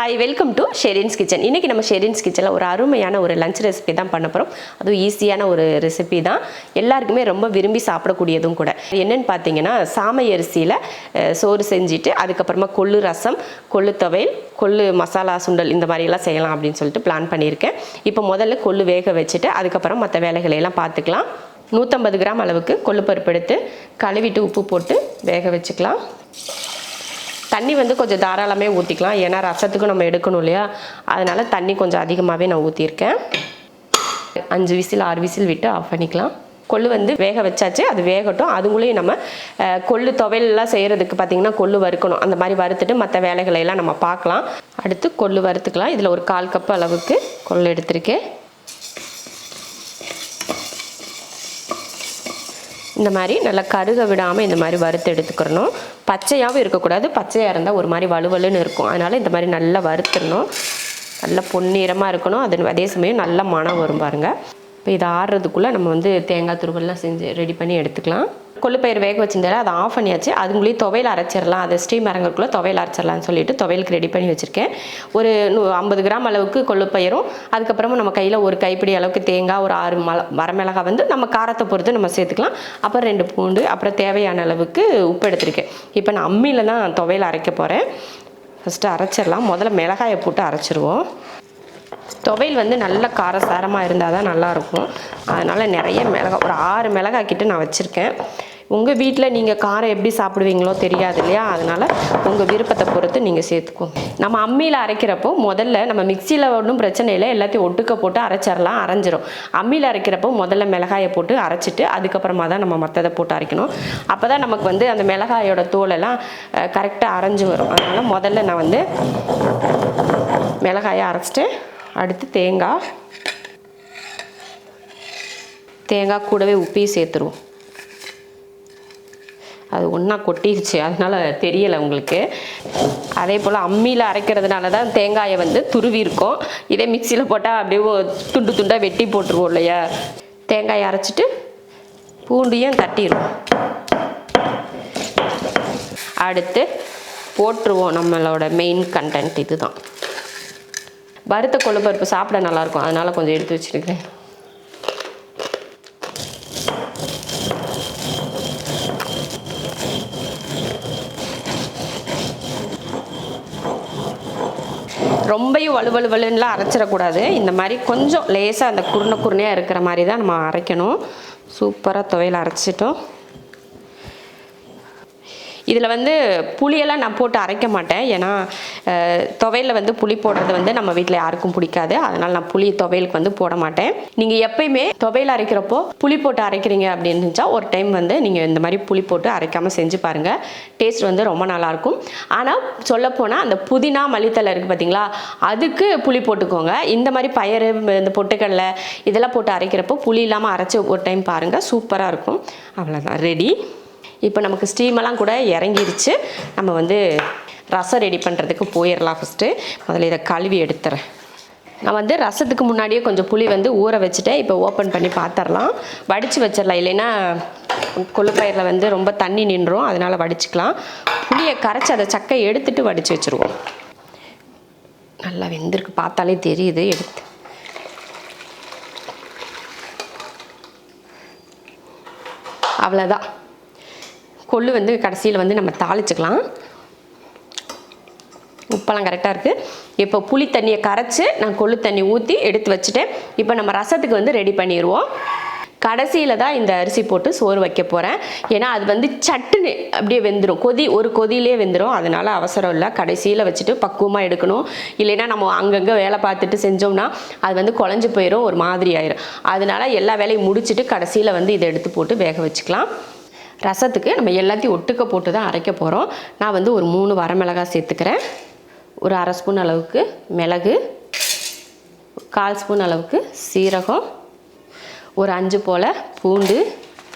Hi, welcome to Sherin's Kitchen. இன்னைக்கு நம்ம Sherin's Kitchenல ஒரு அருமையான ஒரு லஞ்ச் ரெசிபி தான் பண்ணப் போறோம். அது ஈஸியான ஒரு ரெசிபி தான். எல்லாருக்குமே ரொம்ப விரும்பி சாப்பிடக்கூடியதும் கூட. என்னன்னு பாத்தீங்கன்னா சாமை அரிசியில சோறு செஞ்சிட்டு அதுக்கு அப்புறமா கொள்ளு ரசம், கொள்ளு துவையல், கொள்ளு மசாலா சுண்டல் இந்த மாதிரி எல்லாம் செய்யலாம் அப்படினு சொல்லிட்டு பிளான் பண்ணியிருக்கேன். இப்போ முதல்ல கொள்ளு வேக வச்சிட்டு அதுக்கு அப்புறம் மற்ற வேலைகளை எல்லாம் பார்த்துக்கலாம். 150 கிராம் அளவுக்கு கொள்ளு பருப்பு எடுத்து கழுவிட்டு உப்பு போட்டு வேக வச்சுக்கலாம். தண்ணி வந்து கொஞ்சம் தாராளமே ஊற்றிக்கலாம், ஏன்னா ரசத்துக்கு நம்ம எடுக்கணும் இல்லையா, அதனால தண்ணி கொஞ்சம் அதிகமாகவே நான் ஊற்றிருக்கேன். 5 விசில் 6 விசில் விட்டு ஆஃப் பண்ணிக்கலாம். கொள்ளு வந்து வேக வச்சாச்சு, அது வேகட்டும். அதுக்குள்ளேயும் நம்ம கொள்ளு துவையல்லாம் செய்கிறதுக்கு பார்த்திங்கன்னா கொள்ளு வறுக்கணும். அந்த மாதிரி வறுத்துட்டு மற்ற வேலைகளை எல்லாம் நம்ம பார்க்கலாம். அடுத்து கொள்ளு வறுத்துக்கலாம். இதில் ஒரு 1/4 கப் அளவுக்கு கொள்ளு எடுத்திருக்கேன். இந்த மாதிரி நல்லா கருக விடாமல் இந்த மாதிரி வறுத்து எடுத்துக்கிறணும். பச்சையாகவும் இருக்கக்கூடாது, பச்சையாக இருந்தால் ஒரு மாதிரி வலுவலுன்னு இருக்கும். அதனால் இந்த மாதிரி நல்லா வறுத்துடணும். நல்லா பொன்னிறமாக இருக்கணும். அதே சமயம் நல்ல மணம் வரும் பாருங்கள். இப்போ இதை ஆறுறதுக்குள்ளே நம்ம வந்து தேங்காய் துருவல்லாம் செஞ்சு ரெடி பண்ணி எடுத்துக்கலாம். கொள்ளு பயிர் வேக வச்சிருந்தாலும் அதை ஆஃப் பண்ணியாச்சு. அதுக்குள்ளேயே துவையல் அரைச்சிடலாம், அதை ஸ்டீம் இறங்கக்குள்ளே துவையல் அரைச்சிடலாம்னு சொல்லிட்டு துவையலுக்கு ரெடி பண்ணி வச்சுருக்கேன். ஒரு 50 கிராம் அளவுக்கு கொள்ளு பயிரும், அதுக்கப்புறமா நம்ம கையில் ஒரு கைப்பிடி அளவுக்கு தேங்காய், ஒரு 6 வரமிளகாய் வந்து நம்ம காரத்தை பொறுத்து நம்ம சேர்த்துக்கலாம். அப்புறம் 2 பூண்டு, அப்புறம் தேவையான அளவுக்கு உப்பு எடுத்திருக்கேன். இப்போ நான் அம்மியில் தான் துவையல் அரைக்க போகிறேன். ஃபஸ்ட்டு அரைச்சிடலாம். முதல்ல மிளகாயை போட்டு அரைச்சிருவோம். துவையல் வந்து நல்ல காரசாரமாக இருந்தால் தான் நல்லாயிருக்கும். அதனால் நிறைய மிளகாய், ஒரு 6 மிளகாய் கிட்ட நான் வச்சுருக்கேன். உங்கள் வீட்டில் நீங்கள் காரம் எப்படி சாப்பிடுவீங்களோ தெரியாது இல்லையா, அதனால் உங்கள் விருப்பத்தை பொறுத்து நீங்கள் சேர்த்துக்கோங்க. நம்ம அம்மியில் அரைக்கிறப்போ முதல்ல நம்ம மிக்சியில் ஒன்றும் பிரச்சனை இல்லை, எல்லாத்தையும் ஒட்டுக்க போட்டு அரைச்சிடலாம், அரைஞ்சிரும். அம்மியில் அரைக்கிறப்போ முதல்ல மிளகாயை போட்டு அரைச்சிட்டு அதுக்கப்புறமா தான் நம்ம மற்றதை போட்டு அரைக்கணும். அப்போ தான் நமக்கு வந்து அந்த மிளகாயோட தோலெல்லாம் கரெக்டாக அரைஞ்சி வரும். அதனால் முதல்ல நான் வந்து மிளகாயை அரைச்சிட்டு அடுத்து தேங்காய் கூடவே உப்பையும் சேர்த்துருவோம். அது ஒன்றா கொட்டிடுச்சு, அதனால் தெரியலை உங்களுக்கு. அதே போல் அம்மியில் அரைக்கிறதுனால தான் தேங்காயை வந்து துருவி இருக்கும். இதே மிக்சியில் போட்டால் அப்படியே துண்டு துண்டாக வெட்டி போட்டுருவோம் இல்லையா. தேங்காயை அரைச்சிட்டு பூண்டையும் தட்டிடுவோம். அடுத்து போட்டுருவோம் நம்மளோட மெயின் கண்டென்ட். இதுதான் வறுத்த கொள்ளு பருப்பு சாப்பிட நல்லாயிருக்கும், அதனால் கொஞ்சம் எடுத்து வச்சுருக்கேன். ரொம்பையும் வலுவலுவலுன்னெலாம் அரைச்சிடக்கூடாது. இந்த மாதிரி கொஞ்சம் லேசாக அந்த குருணையாக இருக்கிற மாதிரி தான் நம்ம அரைக்கணும். சூப்பராக துவையல் அரைச்சிட்டோம். இதில் வந்து புளியெல்லாம் நான் போட்டு அரைக்க மாட்டேன், ஏன்னா துவையலில் வந்து புளி போடுறது வந்து நம்ம வீட்டில் யாருக்கும் பிடிக்காது. அதனால் நான் புளி துவையலுக்கு வந்து போட மாட்டேன். நீங்கள் எப்பயுமே துவையல் அரைக்கிறப்போ புளி போட்டு அரைக்கிறீங்க அப்படின்னு இருந்துச்சா ஒரு டைம் வந்து நீங்கள் இந்த மாதிரி புளி போட்டு அரைக்காமல் செஞ்சு பாருங்கள். டேஸ்ட் வந்து ரொம்ப நல்லாயிருக்கும். ஆனால் சொல்லப்போனால் அந்த புதினா மல்லித்தலை இருக்குது பார்த்தீங்களா, அதுக்கு புளி போட்டுக்கோங்க. இந்த மாதிரி பயறு, இந்த பொட்டுக்கடலை இதெல்லாம் போட்டு அரைக்கிறப்போ புளி இல்லாமல் அரைச்சி ஒரு டைம் பாருங்கள், சூப்பராக இருக்கும். அவ்வளோதான், ரெடி. இப்போ நமக்கு ஸ்டீமெல்லாம் கூட இறங்கிருச்சு. நம்ம வந்து ரசம் ரெடி பண்ணுறதுக்கு போயிடலாம். ஃபஸ்ட்டு முதல்ல இதை கழுவி எடுத்துறேன். நான் வந்து ரசத்துக்கு முன்னாடியே கொஞ்சம் புளி வந்து ஊற வச்சுட்டேன். இப்போ ஓப்பன் பண்ணி பார்த்துடலாம். வடித்து வச்சிடலாம், இல்லைன்னா கொள்ளுப்பயிரில் வந்து ரொம்ப தண்ணி நின்றும், அதனால் வடிச்சுக்கலாம். புளியை கரைச்சி அதை சக்கை எடுத்துகிட்டு வடித்து வச்சுருவோம். நல்லா வெந்திருக்கு, பார்த்தாலே தெரியுது. எடுத்து அவ்வளோதான். கொள்ளு வந்து கடைசியில் வந்து நம்ம தாளிச்சுக்கலாம். உப்பெல்லாம் கரெக்டாக இருக்குது. இப்போ புளி தண்ணியை கரைச்சி நான் கொள்ளு தண்ணி ஊற்றி எடுத்து வச்சுட்டேன். இப்போ நம்ம ரசத்துக்கு வந்து ரெடி பண்ணிடுவோம். கடைசியில் தான் இந்த அரிசி போட்டு சோறு வைக்க போகிறேன், ஏன்னா அது வந்து சட்டுன்னு அப்படியே வெந்துடும். ஒரு கொதியிலே வெந்துடும். அதனால் அவசரம் இல்லை, கடைசியில் வச்சுட்டு பக்குவமாக எடுக்கணும். இல்லைன்னா நம்ம அங்கங்கே வேலை பார்த்துட்டு செஞ்சோம்னா அது வந்து குழஞ்சி போயிடும், ஒரு மாதிரி ஆயிரும். அதனால் எல்லா வேலையும் முடிச்சுட்டு கடைசியில் வந்து இதை எடுத்து போட்டு வேக வச்சுக்கலாம். ரசத்துக்கு நம்ம எல்லாத்தையும் ஒட்டுக்க போட்டு தான் அரைக்க போகிறோம். நான் வந்து ஒரு 3 வரமிளகாய் சேர்த்துக்கிறேன். ஒரு 1/2 ஸ்பூன் அளவுக்கு மிளகு, 1/4 ஸ்பூன் அளவுக்கு சீரகம், ஒரு 5 போல் பூண்டு.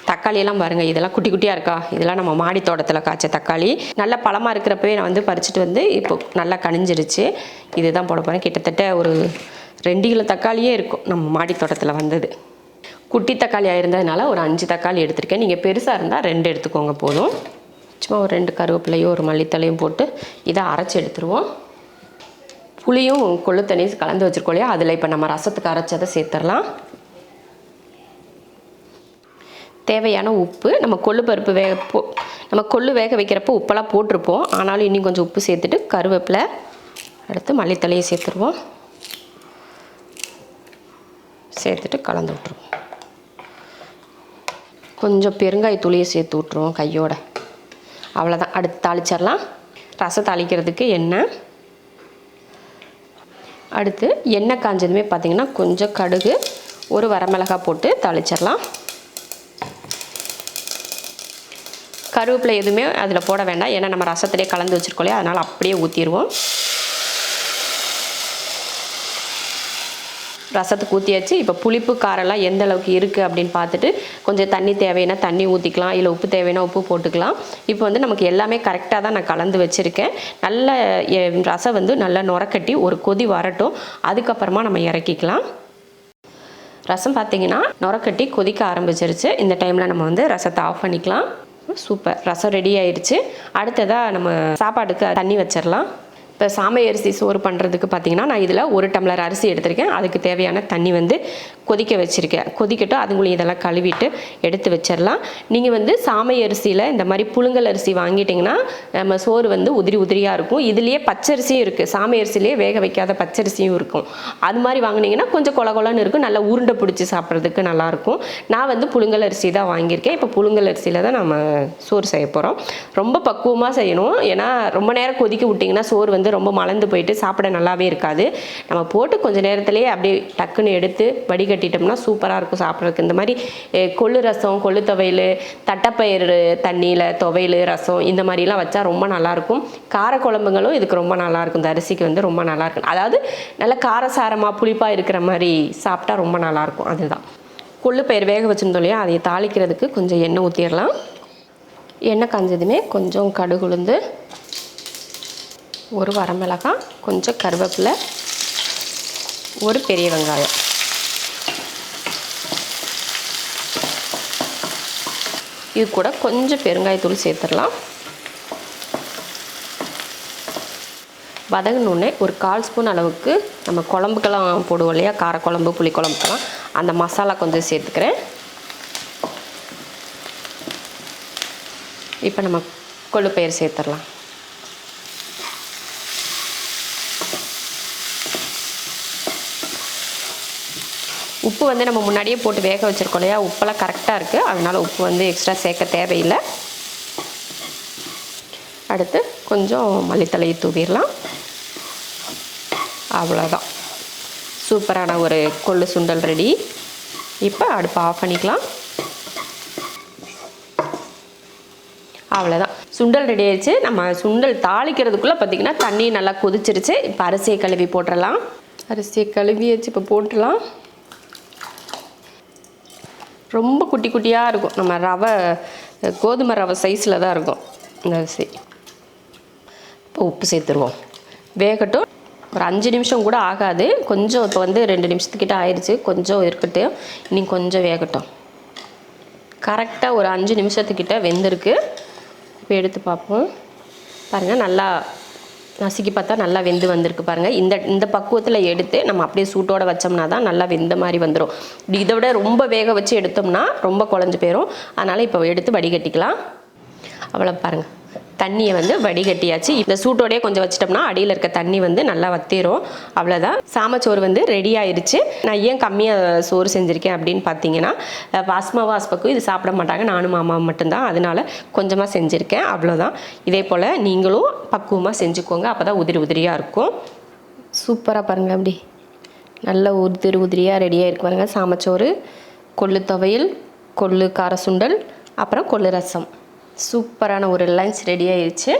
தக்காளியெல்லாம் பாருங்கள், இதெல்லாம் குட்டி குட்டியாக இருக்கா, இதெல்லாம் நம்ம மாடி தோட்டத்தில் காய்ச்ச தக்காளி. நல்லா பழமாக இருக்கிறப்பவே நான் வந்து பறிச்சுட்டு வந்து இப்போ நல்லா கனிஞ்சிருச்சு. இதுதான் போட போகிறேன். கிட்டத்தட்ட ஒரு 2 கிலோ தக்காளியே இருக்கும் நம்ம மாடி தோட்டத்தில் வந்தது. குட்டி தக்காளியாக இருந்ததுனால ஒரு 5 தக்காளி எடுத்திருக்கேன். நீங்கள் பெருசாக இருந்தால் 2 எடுத்துக்கோங்க போதும். சும்மா ஒரு 2 கருவேப்பிலையும் ஒரு மல்லித்தலையும் போட்டு இதை அரைச்சி எடுத்துருவோம். புளியும் கொள்ளு தண்ணியும் கலந்து வச்சுருக்கோம் இல்லையா, அதில் இப்போ நம்ம ரசத்துக்கு அரைச்சதை சேர்த்துடலாம். தேவையான உப்பு, நம்ம கொள்ளு பருப்பு நம்ம கொள்ளு வேக வைக்கிறப்போ உப்பெல்லாம் போட்டிருப்போம், ஆனாலும் இன்னும் கொஞ்சம் உப்பு சேர்த்துட்டு கருவேப்பிலை, அடுத்து மல்லித்தலையை சேர்த்துருவோம். சேர்த்துட்டு கலந்து விட்டுருவோம். கொஞ்சம் பெருங்காயத்தூளியை சேர்த்து விட்ருவோம் கையோட. அவ்வளோதான். அடுத்து தாளிச்சிடலாம். ரசம் தாளிக்கிறதுக்கு எண்ணெய். அடுத்து எண்ணெய் காஞ்சதுமே பார்த்திங்கன்னா கொஞ்சம் கடுகு, ஒரு வரமிளகாய் போட்டு தாளிச்சிடலாம். கருவேப்பிலை எதுவுமே அதில் போட வேண்டாம், ஏன்னா நம்ம ரசத்துலேயே கலந்து வச்சுருக்கோம் இல்லையா, அதனால் அப்படியே ஊற்றிடுவோம். ரசத்துக்கு ஊற்றியாச்சு. இப்போ புளிப்பு காரெல்லாம் எந்த அளவுக்கு இருக்குது அப்படின்னு பார்த்துட்டு கொஞ்சம் தண்ணி தேவைன்னா தண்ணி ஊற்றிக்கலாம், இல்லை உப்பு தேவைன்னா உப்பு போட்டுக்கலாம். இப்போ வந்து நமக்கு எல்லாமே கரெக்டாக தான் நான் கலந்து வச்சுருக்கேன். நல்ல ரசம் வந்து நல்லா நுரக்கட்டி ஒரு கொதி வரட்டும், அதுக்கப்புறமா நம்ம இறக்கிக்கலாம். ரசம் பார்த்திங்கன்னா நுரக்கட்டி கொதிக்க ஆரம்பிச்சிருச்சு. இந்த டைமில் நம்ம வந்து ரசத்தை ஆஃப் பண்ணிக்கலாம். சூப்பர், ரசம் ரெடி ஆயிடுச்சு. அடுத்ததாக நம்ம சாப்பாட்டுக்கு தண்ணி வச்சிடலாம். இப்போ சாமை அரிசி சோறு பண்ணுறதுக்கு பார்த்திங்கன்னா நான் இதில் 1 டம்ளர் அரிசி எடுத்திருக்கேன். அதுக்கு தேவையான தண்ணி வந்து கொதிக்க வச்சுருக்கேன். கொதிக்கட்டும், அதுங்களையும் இதெல்லாம் கழுவிட்டு எடுத்து வச்சிடலாம். நீங்கள் வந்து சாமை அரிசியில் இந்த மாதிரி புழுங்கல் அரிசி வாங்கிட்டிங்கன்னா நம்ம சோறு வந்து உதிரி உதிரியாக இருக்கும். இதுலேயே பச்சரிசியும் இருக்குது, சாமை அரிசிலேயே வேக வைக்காத பச்சரிசியும் இருக்கும். அது மாதிரி வாங்கினீங்கன்னா கொஞ்சம் கொலன்னு இருக்கும், நல்லா உருண்டை பிடிச்சி சாப்பிட்றதுக்கு நல்லாயிருக்கும். நான் வந்து புழுங்கல் அரிசி தான் வாங்கியிருக்கேன். இப்போ புழுங்கல் அரிசியில் தான் நம்ம சோறு செய்ய போகிறோம். ரொம்ப பக்குவமாக செய்யணும், ஏன்னா ரொம்ப நேரம் கொதிக்க விட்டிங்கன்னா சோறு வந்து ரொம்ப மலர்ந்து போயிட்டு சாப்பிட நல்லாவே இருக்காது. நம்ம போட்டு கொஞ்சம் நேரத்திலேயே அப்படியே டக்குன்னு எடுத்து வடிகட்டிட்டோம்னா சூப்பராக இருக்கும் சாப்பிட்றதுக்கு. இந்த மாதிரி கொள்ளு ரசம், கொள்ளு துவையல், தட்டைப்பயிறு தண்ணியில் துவையல், ரசம் இந்த மாதிரிலாம் வச்சா ரொம்ப நல்லாயிருக்கும். காரக்குழம்புங்களும் இதுக்கு ரொம்ப நல்லாயிருக்கும். இந்த அரிசிக்கு வந்து ரொம்ப நல்லாயிருக்கும். அதாவது நல்ல காரசாரமாக புளிப்பாக இருக்கிற மாதிரி சாப்பிட்டா ரொம்ப நல்லாயிருக்கும். அதுதான். கொள்ளு பயிர் வேக வச்சுருந்தோம் இல்லையா, அதை தாளிக்கிறதுக்கு கொஞ்சம் எண்ணெய் ஊற்றிடலாம். எண்ணெய் காஞ்சதுமே கொஞ்சம் கடுகு உளுந்து, ஒரு வரமிளகாய், கொஞ்சம் கருவேப்பிலை, ஒரு பெரிய வெங்காயம், இது கூட கொஞ்சம் பெருங்காயத்தூள் சேர்த்துடலாம். வதங்கினோடனே ஒரு 1/4 ஸ்பூன் அளவுக்கு நம்ம குழம்புக்கெல்லாம் போடுவோம் இல்லையா, காரக்குழம்பு, புளிக்குழம்புக்கெல்லாம் அந்த மசாலா கொஞ்சம் சேர்த்துக்கிறேன். இப்போ நம்ம கொள்ளு பயிர் சேர்த்துடலாம். உப்பு வந்து நம்ம முன்னாடியே போட்டு வேக வச்சுருக்கோம் இல்லையா, உப்பெல்லாம் கரெக்டாக இருக்குது, அதனால் உப்பு வந்து எக்ஸ்ட்ரா சேர்க்க தேவையில்லை. அடுத்து கொஞ்சம் மல்லித்தலையை தூவிடலாம். அவ்வளோதான், சூப்பரான ஒரு கொள்ளு சுண்டல் ரெடி. இப்போ அடுப்பை ஆஃப் பண்ணிக்கலாம். அவ்வளோதான், சுண்டல் ரெடி ஆயிடுச்சு. நம்ம சுண்டல் தாளிக்கிறதுக்குள்ளே பார்த்திங்கன்னா தண்ணி நல்லா கொதிச்சிருச்சு. இப்போ அரிசியை கழுவி போட்டுடலாம். அரிசியை கழுவி வச்சு இப்போ போட்டுடலாம். ரொம்ப குட்டி குட்டியாக இருக்கும், நம்ம ரவை கோதுமை ரவை சைஸில் தான் இருக்கும் இந்த அரிசி. இப்போ உப்பு சேர்த்துருவோம். வேகட்டும், ஒரு 5 நிமிஷம் கூட ஆகாது. கொஞ்சம் இப்போ வந்து 2 நிமிஷத்துக்கிட்ட ஆயிடுச்சு. கொஞ்சம் இருக்கட்டும், இன்னும் கொஞ்சம் வேகட்டும். கரெக்டாக ஒரு 5 நிமிஷத்துக்கிட்ட வெந்திருக்கு. இப்போ எடுத்து பார்ப்போம். பாருங்கள், நல்லா நசுக்கி பார்த்தா நல்லா வெந்து வந்திருக்கு பாருங்கள். இந்த பக்குவத்தில் எடுத்து நம்ம அப்படியே சூட்டோடு வச்சோம்னா தான் நல்லா வெந்த மாதிரி வந்துடும். இதை விட ரொம்ப வேக வச்சு எடுத்தோம்னா ரொம்ப குழஞ்சி போயிடும். அதனால் இப்போ எடுத்து வடிகட்டிக்கலாம். அவ்வளோ பாருங்கள், தண்ணியை வந்து வடிகட்டியாச்சு. இந்த சூட்டோடையே கொஞ்சம் வச்சிட்டோம்னா அடியில் இருக்க தண்ணி வந்து நல்லா வத்திரும். அவ்வளோதான், சாமச்சோறு வந்து ரெடி ஆயிடுச்சு. நான் ஏன் கம்மியாக சோறு செஞ்சுருக்கேன் அப்படின்னு பார்த்தீங்கன்னா, பாஸ்மாவும் ஹஸ்பக்கும் இது சாப்பிட மாட்டாங்க, நானும் மாமாவும் மட்டும்தான், அதனால் கொஞ்சமாக செஞ்சுருக்கேன். அவ்வளோதான். இதே போல் நீங்களும் பக்குவமாக செஞ்சுக்கோங்க, அப்போ தான் உதிரி உதிரியாக இருக்கும். சூப்பராக பாருங்கள், அப்படி நல்ல உதிரி உதிரியாக ரெடியாக இருக்கு பாருங்கள். சாமச்சோறு, கொள்ளு துவையல், கொள்ளு கார சுண்டல், அப்புறம் கொள்ளு ரசம். சூப்பரான ஒரு லஞ்ச் ரெடி ஆயிடுச்சு.